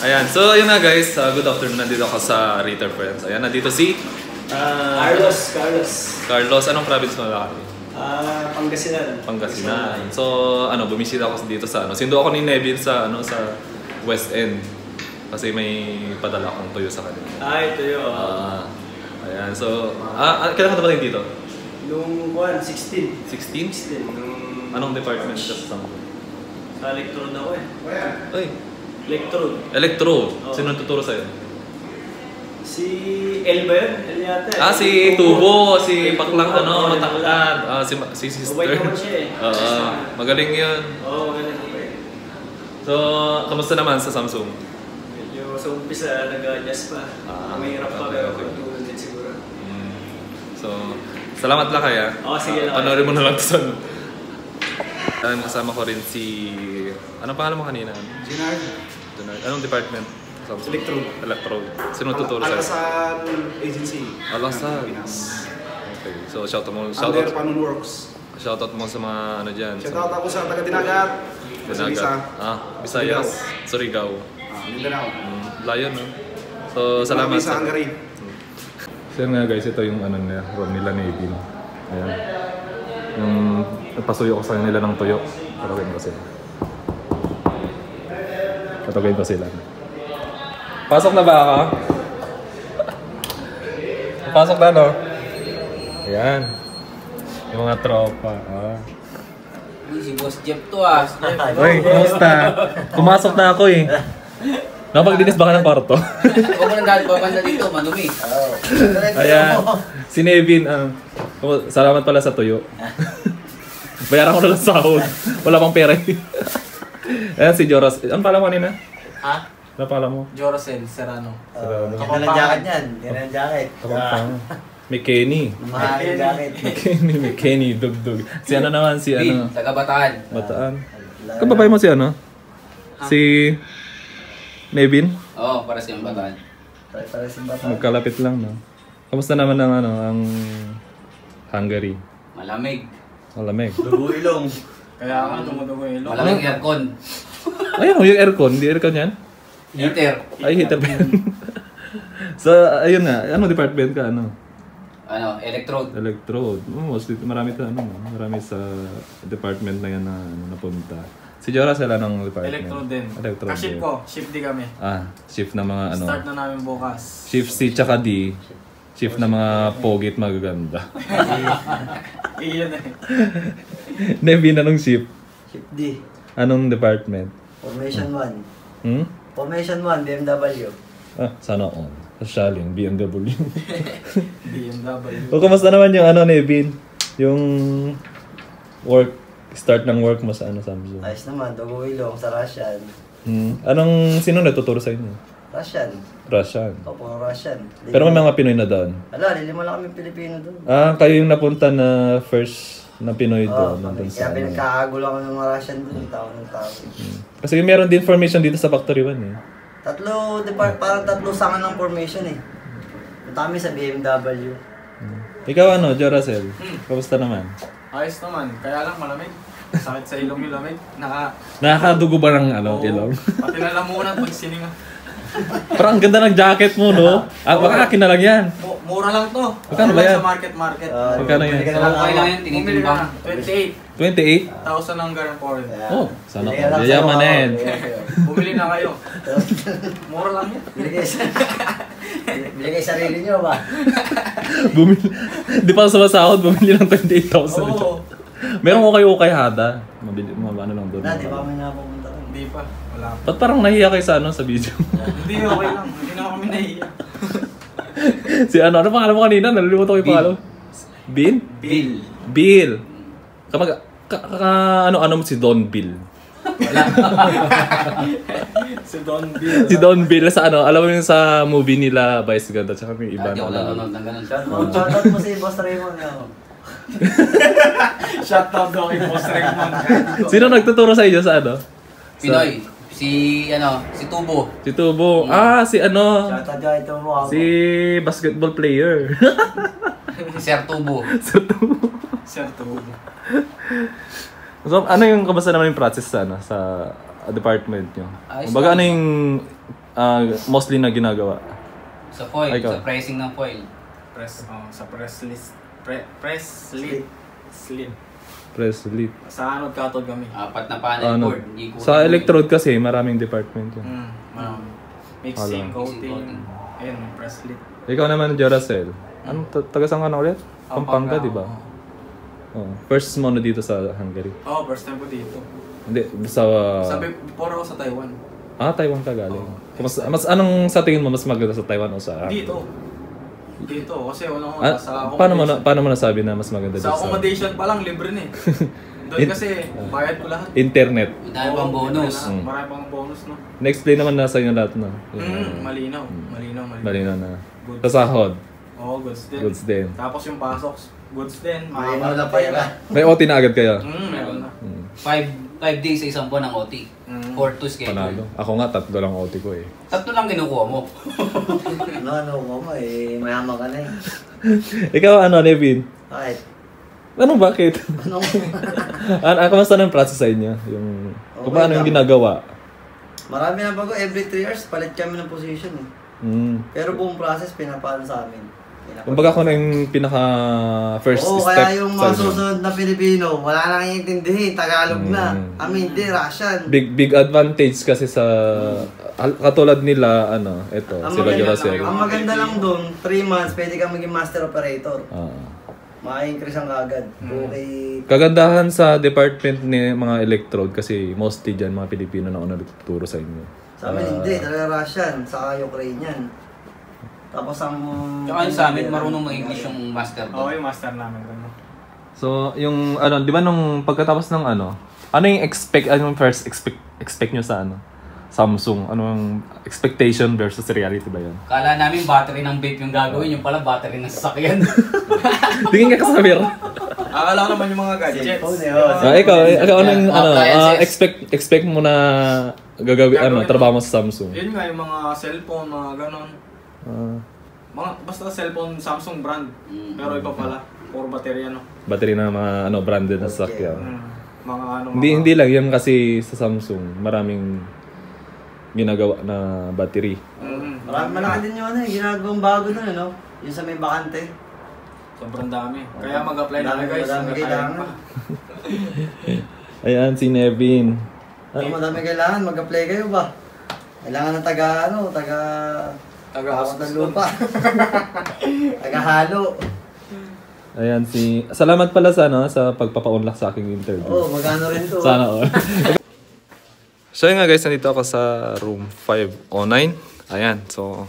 Ayan, so ayun nga guys, good afternoon. Nandito ako sa Ritter Friends. Ayan, nandito si... Carlos, anong province mo ba? Pangasinan. Pangasinan. So, bumisita ako dito sa Sindo ako ni Neville sa West End. Kasi may padala akong tuyo sa kanila. Tuyo. Ayan, so, kailan ka dumating dito? Nung 16. 16? Anong department ka sa Samsung? Sa electrode ako eh. Ay. Electrode. Sino nagtuturo sa'yo? Si El ba yun? El yata eh. Si Tubo, si Paklang matangkad. Si Sister. Mabait naman siya eh. Magaling yun. Oo, magaling ako eh. So, kamusta naman sa Samsung? Medyo sa umpisa, nag-adjust pa. Mahirap pa pero pagtulong din siguro. So, salamat lang kaya. Sige lang. Panoorin mo na lang ito sa kasama ko rin si... Anong pangalan mo kanina? Ginard. Anong department? Electrode. Sino tuturo sa'yo? Alasan Agency. Alasan. Okay. So, shoutout Under Panon Works. Shoutout mo sa mga dyan. Shoutout ako sa taga-Dinagat. Visayas. Surigao. Mindanao. Layo, no? So, salamat sa Hungary. So, nga guys, ito yung room nila Neville. Ayan. Yung napasuyo ko sa nila ng tuyo. Patugin ko sila. Pasok na ba ako? Pasok na, no? Ayan. Yung mga tropa. Si Boss Jeff to Uy, kumusta? Pumasok na ako eh. Nakapagdinis ba ka ng kwarto? Huwag mo nang dahil babanda dito, manumi. Ayan. Si Nevin, salamat pala sa tuyo. Bayaran ko na lang sahod. Wala pang pera eh. Ayan si Joras. Ano pala mo kanina? Ha? Ano pala mo? Jorosel Serrano. Ganda ng jacket niyan. Ganda ng jacket. May Kenny. Mahal yung jacket. May Kenny, dugdug. Si naman, si Bin, taga Bataan. Bataan. Kababay mo si Si Nevin? Oo, para siyang Bataan. Para si Bataan. Magkalapit lang, no? Kamusta naman ang Hungary? Malamig. Malamig. Dugo-ilong. Kaya nga, tumutugo yung ilong. Malamig aircon. Ayun, yung aircon. Hindi aircon yan? Heater. Ay, heater pa yan. So, ayun nga. Anong department ka? Electrode. Electrode. Mostly, marami sa department na yan na napunta. Si Joras, sila ng department? Electrode din. Electrode Ka-shift ko. Shift di kami. Shift na mga Start na namin bukas. Shift C tsaka D. Shift na mga pogit magaganda. Iyon eh. Nevin, anong shift? Shift D. Anong department? Formation 1. Formation 1, BMW. Sana all. Sasyaling, BMW. BMW. O, kamusta naman yung Nevin? Yung start ng work mo sa Samsung? Ayos naman, dugo-ilong sa Russian. Sino natuturo sa inyo? Russian. Opo, Russian. Pero may mga Pinoy na doon? Lima lang kami Pilipino doon. Kayo yung napunta na first na Pinoy doon. Kaya pinagkakagulo ako ng mga Russian doon, tao. Kasi meron din formation dito sa Factory 1 eh. Parang tatlo sangan ng formation eh. Punta kami sa BMW. Ikaw Jorasel? Kamusta naman? Ayos naman. Kaya lang malamig. Sakit sa ilong yung lamig. Nakakadugo ba ng ilong? Pati lalamunan pag sininga. Parang ang ganda ng jacket mo, no? Baka akin na lang yan. Mura lang to. Magkano ba yan? Sa market. Magkano yan? Okay lang yan, Bumili ka na. 28. 28? 1,000 ang garang foreign. Sana ko. Yayaman na yan. Bumili na kayo. Mura lang yan. Bili kayo sarili nyo ba? Di pa sumasahod, bumili ng 28,000. Oo. Meron ko kayo Hada. Ano lang doon. Di ba kami napupunta? Hindi pa. Wala pa. Ba't parang nahiya kayo sa video? Hindi, okay lang. Hindi na kami nahiya. Si ano pangalan mo kanina? Nalilimutan ko yung pangalan. Bill. Ano mo si Don Bill? Si Don Bill sa alam mo yung sa movie nila Vice Ganda tsaka may iba na nanonood ng ganun. Shoutout mo si Boss Raymond. Shoutout daw kay Boss Raymond. Sino nagtuturo sa inyo sa Pinoy. Si Tubo. Si Tubo. Shoutout ka ito mo. Si basketball player. Si Sir Tubo. Sir Tubo. So, ano yung kamusta naman yung process sa sa department nyo? Kumbaga ano yung mostly na ginagawa? Sa foil, Ay, ikaw. sa pressing ng foil. Sa press list. Press slit. Slit. Press lead. Sa anod katod kami. 4 na panel Ano? board. Hindi ko Sa electrode kasi, maraming department yan. Mixing, Alam. coating. Ayun, press slit. Ikaw naman, Joracel. Anong taga saan ka na ulit? Pampanga, Pampanga, di ba? Oh. First mo na dito sa Hungary. First time ko dito. Hindi, sa... Before ako sa Taiwan. Taiwan ka galing. Mas anong sa tingin mo mas maganda sa Taiwan o sa... Dito. Dito, kasi wala akong sa paano mo nasabi na mas maganda dito sa accommodation pa lang, libre na eh. Doon kasi, bayad ko lahat. Internet. Dahil pang bonus. Marami pang bonus, no? Na-explain naman na sa inyo lahat, no? Malinaw. Malinaw na. Sa sahod. Oo, goods din. Goods din. Tapos yung pasok, goods din. Malinaw na pera. May OT na agad kayo? Meron na. 5 days sa isang buwan ng OT. 4 to schedule. Panalo. Ako nga, 3 lang OT ko eh. 3 lang kinukuha mo. Ano ko mo eh, mayaman ka na eh. Ikaw ano, Nevin? Bakit? Ano, bakit? Ano? Kamusta na yung process sa inyo? Yung, Okay kung paano yung lang. ginagawa? Marami na bago, every 3 years, palit kami ng position eh. Pero buong process, pinapalo sa amin. Kumbaga ako na yung pinaka first Oo, step. kaya yung mga sa inyo. susunod na Pilipino, wala nang iintindihin, Tagalog na. Hindi, Russian. Big advantage kasi sa katulad nila ito sila Joracel. Ang maganda lang doon, 3 months, pwede kang maging master operator. Ma-increase ang agad. Okay. Kagandahan sa department ni mga electrode kasi mostly dyan mga Pilipino na una nagtuturo sa inyo. Sa amin hindi, talaga Russian, saka Ukrainian. Tapos ang... Tsaka yung sa amin, marunong mag-English yung master Oo, doon. yung master namin. So, yung di ba nung pagkatapos ng ano yung first expect nyo sa Samsung? Anong expectation versus reality ba yan? Kala namin battery ng vape yung gagawin, yung pala battery ng sasakyan. Tingin ka kasabir. Akala ko naman yung mga gadgets. Cellphone eh, Ikaw anong Appliances. expect mo na gagawin trabaho mo sa Samsung? Yun nga, yung mga cellphone, mga ganon. Basta cellphone, Samsung brand. Pero iba pala. Puro baterya, no? Battery na mga branded na sasakyan. Mga ano, Hindi lang yan kasi sa Samsung maraming ginagawa na battery. Malaki din yung ginagawang bago na, no? Yung sa may bakante. Sobrang dami. Kaya mag-apply na kayo guys. Madami kailangan. Ayan, si Nevin. Kung madami kailangan, mag-apply kayo ba? Kailangan ng taga-hawak ng lupa. Taga-halo. Ayan, salamat pala sa pagpapa-unlock sa aking interview. Magano rin to. Sana all. So yun nga guys, nandito ako sa room 509. Ayan, so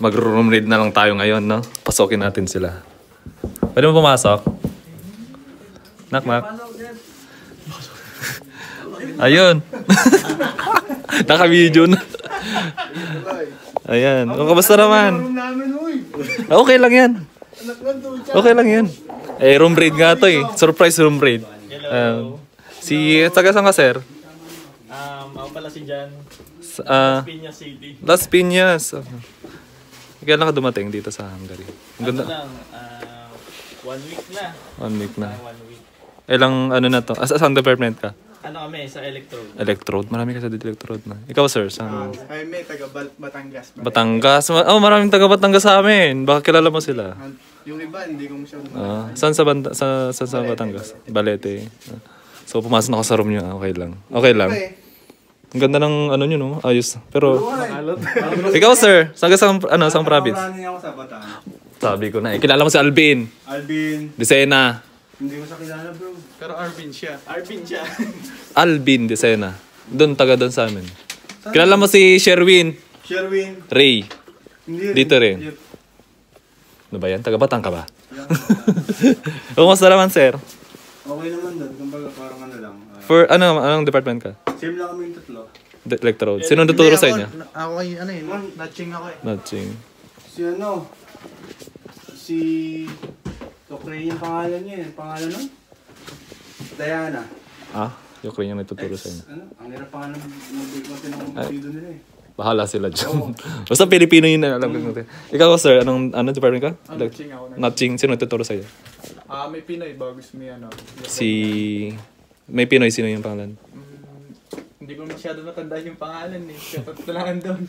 mag-room raid na lang tayo ngayon, no? Pasokin natin sila. Pwede mo pumasok? Knock. Ayun. Naka-video na. Ayan. Kamusta naman? Okay lang yan. Okay lang yan. Room raid nga to eh. Surprise room raid. Taga saan ka, sir? Ako pala si Jan. Piñas City. Las Piñas. Kailan ka dumating dito sa Hungary? Ang ganda. lang, 1 week na. 1 week na. 1 week. Ilang na to? Saan department ka? Ano kami, sa electrode. Electrode. Marami ka sa electrode na. Ikaw, sir? Saan? Ay, may taga Batangas. Batangas. Maraming taga Batangas sa amin. Baka kilala mo sila. Yung iba, hindi ko masyadong Saan sa Batangas? Balete. So, pumasok na ako sa room niyo. Okay lang. Okay lang. Ang ganda ng nyo, no? Ayos. Pero, ikaw, sir? Saan province? Running ako sa Batangas. Sabi ko na. Kilala mo si Alvin. Alvin. Desena. Hindi ko siya kilala, bro. Pero Arvin siya. Alvin Desena. Doon, taga doon sa amin. Kilala mo si Sherwin. Sherwin. Ray. Hindi Dito rin. Ano ba yan? Taga Batang ka ba? Kumusta naman, sir? Okay naman doon. Kumbaga parang ano lang. For anong department ka? Same lang kami yung tatlo. Electrode. Sino tuturo sa inyo? Ako ay natching ako eh. Notching. Si Ukraine yung pangalan niya eh. Pangalan nun? Diana. Ukraine yung nagtuturo sa inyo. Ang hirap pangalan mag-bigmote ng partido nila eh. Bahala sila dyan. Basta Pilipino yun na alam ko natin. Ikaw, sir, anong department ka? Notching ako. Notching. Sino nagtuturo sa iyo? May Pinoy, bagus may May Pinoy, sino yung pangalan? Hindi ko masyado matandaan yung pangalan eh. Kaya patulangan doon.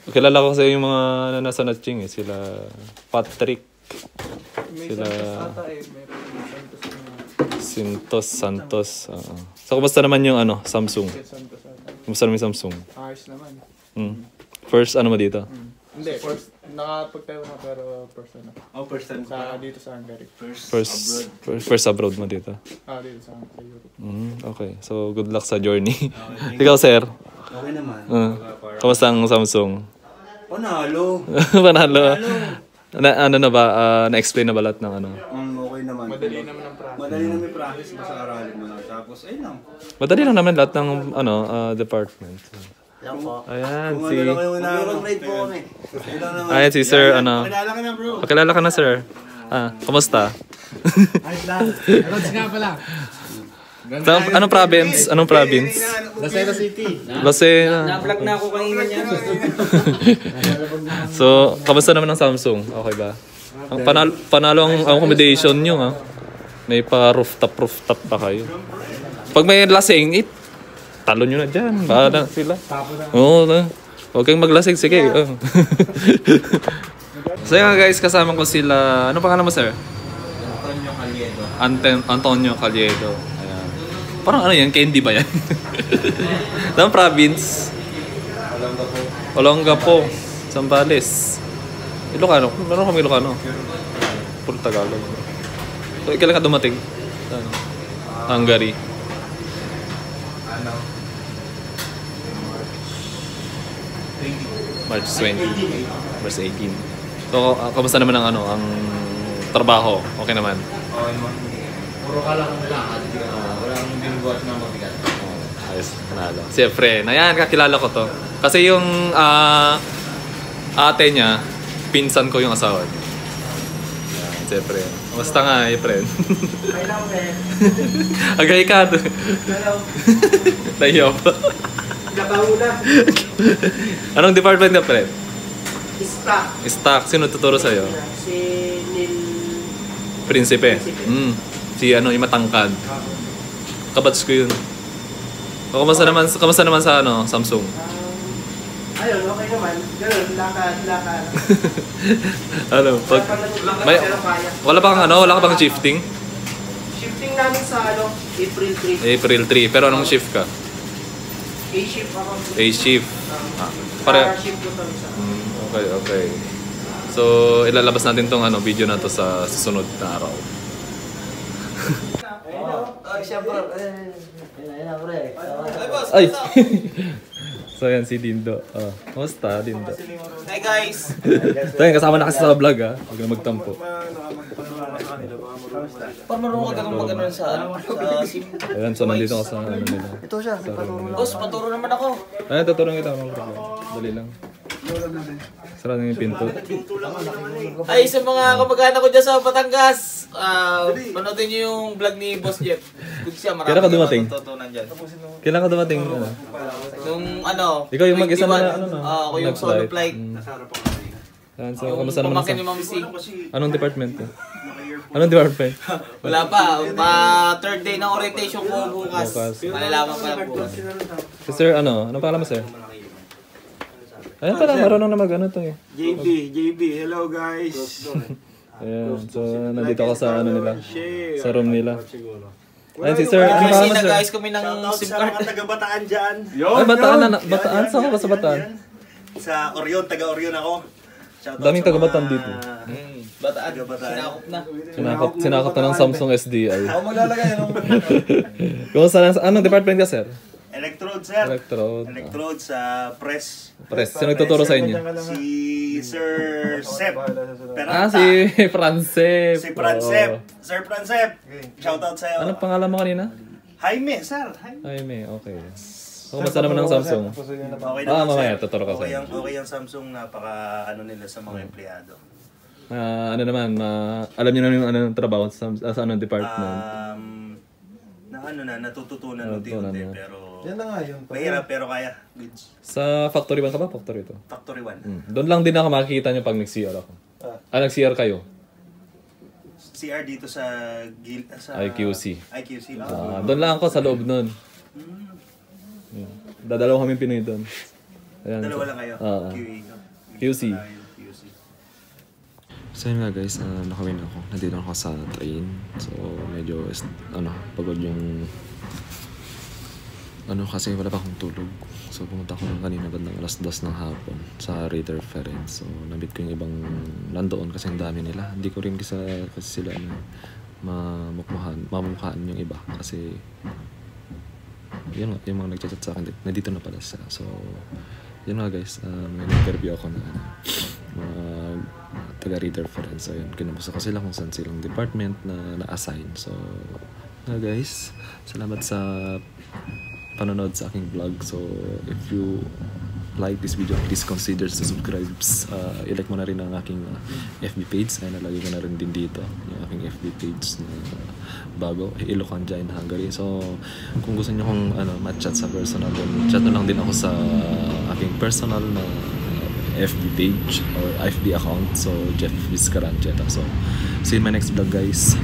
Kilala ko kasi yung mga nasa Natching eh. Sila Patrick. May Sila Santos ata eh. Meron Santos na Santos. So, kumusta naman yung Samsung? Santos ata. Kumusta naman yung Samsung? Ayos naman. First mo dito? Hindi, first, nakapagtayo na pero first na. Oh, first time Dito sa Hungary. First abroad mo dito? Dito sa Europe. Okay. So, good luck sa journey. Ikaw, sir? Okay naman. Kamusta ang Samsung? Panalo. Panalo. Ano na ba? Na-explain na ba lahat ng Okay naman. Madali naman ang process. Madali naman yung process. Basta aralin mo lang. Tapos, ayun lang. Madali lang naman lahat ng department. Yan po. Ayan, Kung ano lang yung grade po kami. Ilang naman. Ayan si sir, Kilala ka na, bro. Pakilala ka na, sir. Kamusta? Ayos lang. Rods nga pala. Anong province? Anong province? Lucena City. Lucena. Na-vlog na ako kanina niya. So, kamusta naman ang Samsung? Okay ba? Ang panalo ang accommodation nyo, ha? May pa rooftop pa kayo. Pag may lasing, talo nyo na dyan. Bahala sila. Oo, huwag kayong maglasing. Sige. So yun guys, kasama ko sila. Ano pangalan mo, sir? Antonio Caliedo. Antonio Caliedo. Ayan. Parang ano yan? Candy ba yan? Saan province? Olongapo. Zambales. Ilocano. Meron kami Ilocano. Puro Tagalog. So, kailan ka dumating? Hungary. March 20. March 18. So, kamusta naman ang trabaho? Okay naman? Okay naman. Puro ka lang ang lakad. Walang binubuhat na mabigat. Ayos, panalo. Si Efren. Ayan, kakilala ko to. Kasi yung ate niya, pinsan ko yung asawa niya. Ayan, si Efren. Kamusta nga, Efren? Ay lang, Ben. Agay ka. Hello. Nahiyaw pa. Nakauna. Anong department ka, Efren? Stock. Stock. Sino tuturo sa'yo? Si Neil. Prinsipe. Si yung matangkad. Kabats ko yun. O, kamusta naman sa Samsung? Ayun, okay naman. Ganun, lakad. Wala ka bang shifting? Shifting namin sa April 3. April 3. Pero anong shift ka? A-shift ako. A-shift. Shift ko kami sa... Okay. So, ilalabas natin tong video na to sa susunod na araw. Siyempre. Ayun, pre. Ay! So, yan si Dindo. Kamusta, Dindo? Hey guys! So, yan, kasama na kasi sa vlog, ha? Huwag na magtampo. Parang marunong ka ganun mag-ano sa sim. Ayan, so nandito ako sa nila. Ito siya. Boss, paturo naman ako. Ayan, tutulong kita. Dali lang. Sarado yung pinto. Ay, sa mga kamag-anak ko dyan sa Batangas, panoodin niyo yung vlog ni Boss Jeff. Good siya, marami Kailan ka dumating? matututunan dyan. Kailan ka dumating? Nung Ikaw yung mag-isa na ako yung solo flight. Ayan, so Yung kamusta naman pamangkin ni Ma'am C. Anong department ko? Anong department? Wala pa. Third day ng orientation ko bukas. Malalaman pa lang bukas. So, sir, anong pangalan mo, sir? Ayan pala, marunong na mag-ano to eh. JB, hello guys. Ayan, so nandito ako sa nila. Sa room nila. Ayan si sir, ano Kasi pangalan mo, sir? nag-ayos kami ng SIM card. taga-Bataan dyan. Ay, Bataan? Saan ka ba sa Bataan? Sa Orion, taga-Orion ako. Daming taga-Bataan dito. Bataan. Taga-Bataan. Sinakop na. Sinakap na ng Samsung SDI. Ako maglalagay ng Kumusta na, anong department ka, sir? electrode, sir. Electrode. Electrode sa press. Press. Sino nagtuturo sa inyo? Si Sir Sep. Si Francep. Si Francep. Sir Francep. Shoutout sa'yo. Anong pangalan mo kanina? Jaime, sir. Jaime, okay. So, kumusta naman ang Samsung? Okay naman, Mamaya, sir. tuturo ka sa Okay inyo. okay ang Samsung, napaka nila sa mga empleyado. Ano naman, alam niyo na yung trabaho sa anong department? Natututunan Natutunan unti-unti, na. pero Yan na nga yung... mahirap pero kaya. Goods. Sa Factory 1 ka ba? Factory 2? Factory 1. Doon lang din ako makikita niyo pag nag-CR ako. Nag-CR kayo? CR dito sa IQC. IQC. Doon lang ako sa loob nun. Yan. Dadalaw kami Pinoy doon. Ayan. Dalawa lang kayo? Oo. QA, no? QC. QC. So yun nga guys, nakawin ako. Nandito ako sa train. So medyo, pagod yung... kasi wala pa akong tulog. So pumunta ako kanina bandang 2:00 ng hapon sa Raider Ferry. So nabit ko yung ibang nandoon kasi ang dami nila. Hindi ko rin kasi sila mamukhaan yung iba. Kasi yun nga, yung mga nagchat sa akin, nandito na pala sila. So yun nga guys, may interview ako na taga Raider Ferry. So yun, kinamusta ko sila kung saan silang department na na-assign. So guys, salamat sa panonood sa aking vlog. So if you like this video, please consider to subscribe. I-like mo na rin ang aking FB page. Ay nalagay ko na rin din dito yung aking FB page na bago, Ilocanja in Hungary. So kung gusto niyo kong ma-chat sa personal, then chat na lang din ako sa aking personal na FB page or FB account. So Jeff Vizcarancheta. So see you in my next vlog guys.